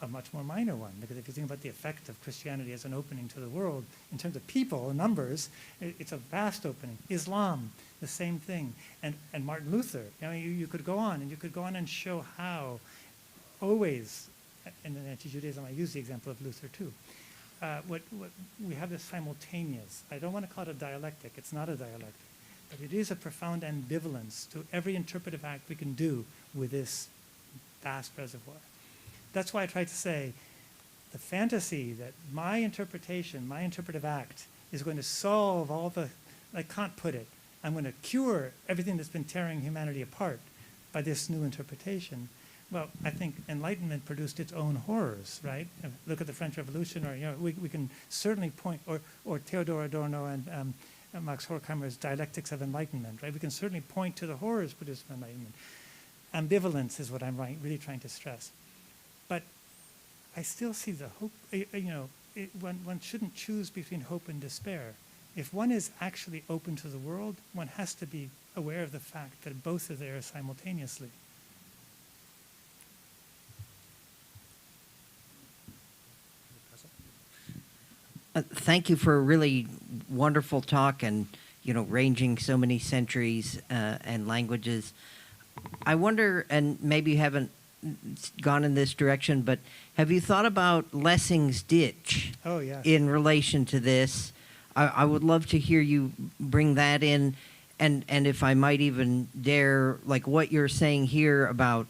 a much more minor one. Because if you think about the effect of Christianity as an opening to the world, in terms of people and numbers, it's a vast opening. Islam, the same thing. And Martin Luther, you could go on, and you could go on and show how always, in anti-Judaism, I use the example of Luther too, what we have this simultaneous, I don't want to call it a dialectic, it's not a dialectic, but it is a profound ambivalence to every interpretive act we can do with this vast reservoir. That's why I try to say the fantasy that my interpretation, my interpretive act, is going to solve all the, like Kant put it, I'm going to cure everything that's been tearing humanity apart by this new interpretation. Well, I think Enlightenment produced its own horrors, right? Look at the French Revolution, or we can certainly point, or Theodor Adorno and Max Horkheimer's Dialectics of Enlightenment, right? We can certainly point to the horrors produced by Enlightenment. Ambivalence is what I'm really trying to stress. But I still see the hope, one shouldn't choose between hope and despair. If one is actually open to the world, one has to be aware of the fact that both are there simultaneously. Thank you for a really wonderful talk, and ranging so many centuries and languages. I wonder, and maybe you haven't gone in this direction, but have you thought about Lessing's ditch? Oh, yes. In relation to this? I would love to hear you bring that in, and if I might even dare, like what you're saying here about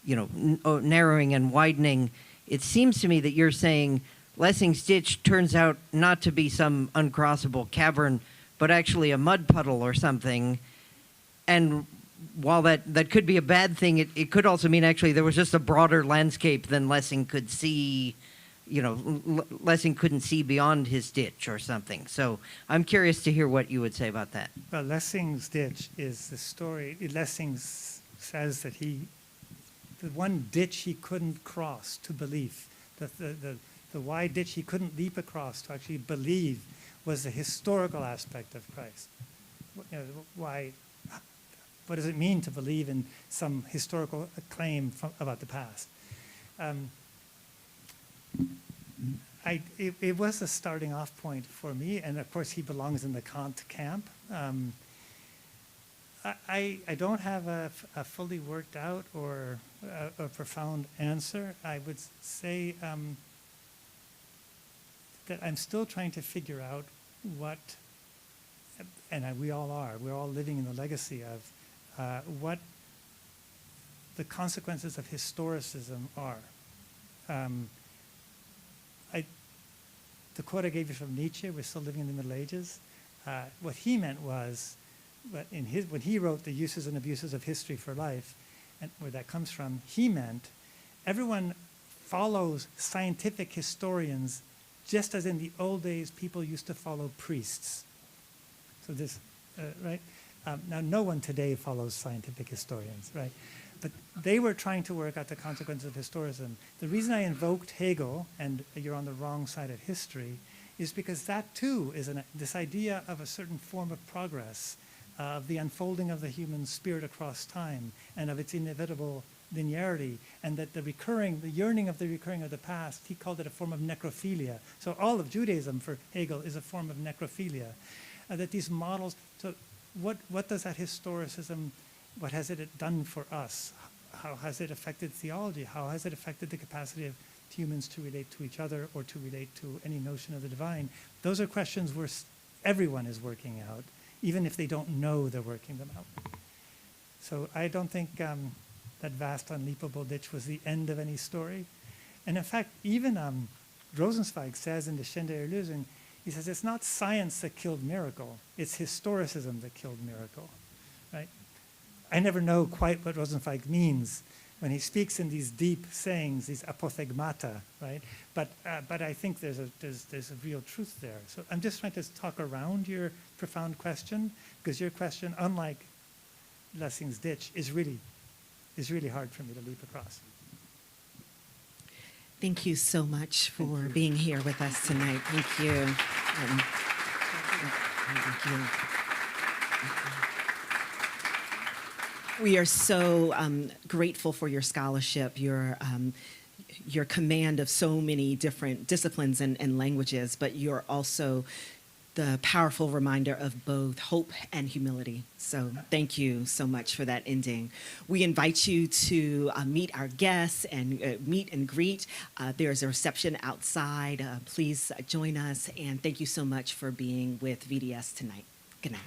narrowing and widening. It seems to me that you're saying Lessing's ditch turns out not to be some uncrossable cavern, but actually a mud puddle or something. And while that could be a bad thing, it could also mean actually there was just a broader landscape than Lessing could see. Lessing couldn't see beyond his ditch or something. So I'm curious to hear what you would say about that. Well, Lessing's ditch is the story. Lessing says that the one ditch he couldn't cross to belief, the wide ditch he couldn't leap across to actually believe, was the historical aspect of Christ. Why? What does it mean to believe in some historical claim about the past? It was a starting off point for me, and of course he belongs in the Kant camp. I don't have a fully worked out or a profound answer. I would say that I'm still trying to figure out what, and we all are, we're all living in the legacy of what the consequences of historicism are. The quote I gave you from Nietzsche, we're still living in the Middle Ages, what he meant was, when he wrote The Uses and Abuses of History for Life, and where that comes from, he meant everyone follows scientific historians just as in the old days people used to follow priests. So this, right? Now, no one today follows scientific historians, right? But they were trying to work out the consequences of historicism. The reason I invoked Hegel, and you're on the wrong side of history, is because that too is this idea of a certain form of progress, of the unfolding of the human spirit across time, and of its inevitable linearity, and that the yearning of the recurring of the past, he called it a form of necrophilia. So all of Judaism for Hegel is a form of necrophilia. That these models, so what does that historicism, what has it done for us? How has it affected theology? How has it affected the capacity of humans to relate to each other or to relate to any notion of the divine? Those are questions where everyone is working out, even if they don't know they're working them out. So I don't think that vast unleapable ditch was the end of any story. And in fact, even Rosenzweig says in the Schende der Lösung, He says it's not science that killed miracle, it's historicism that killed miracle, right? I never know quite what Rosenzweig means when he speaks in these deep sayings, these apothegmata, right? But I think there's a real truth there. So I'm just trying to talk around your profound question, because your question, unlike Lessing's ditch, is really hard for me to leap across. Thank you so much for being here with us tonight. Thank you. Thank you. We are so grateful for your scholarship, your command of so many different disciplines and languages, but you're also the powerful reminder of both hope and humility. So thank you so much for that ending. We invite you to meet our guests and meet and greet. There's a reception outside. Please join us, and thank you so much for being with VDS tonight. Good night.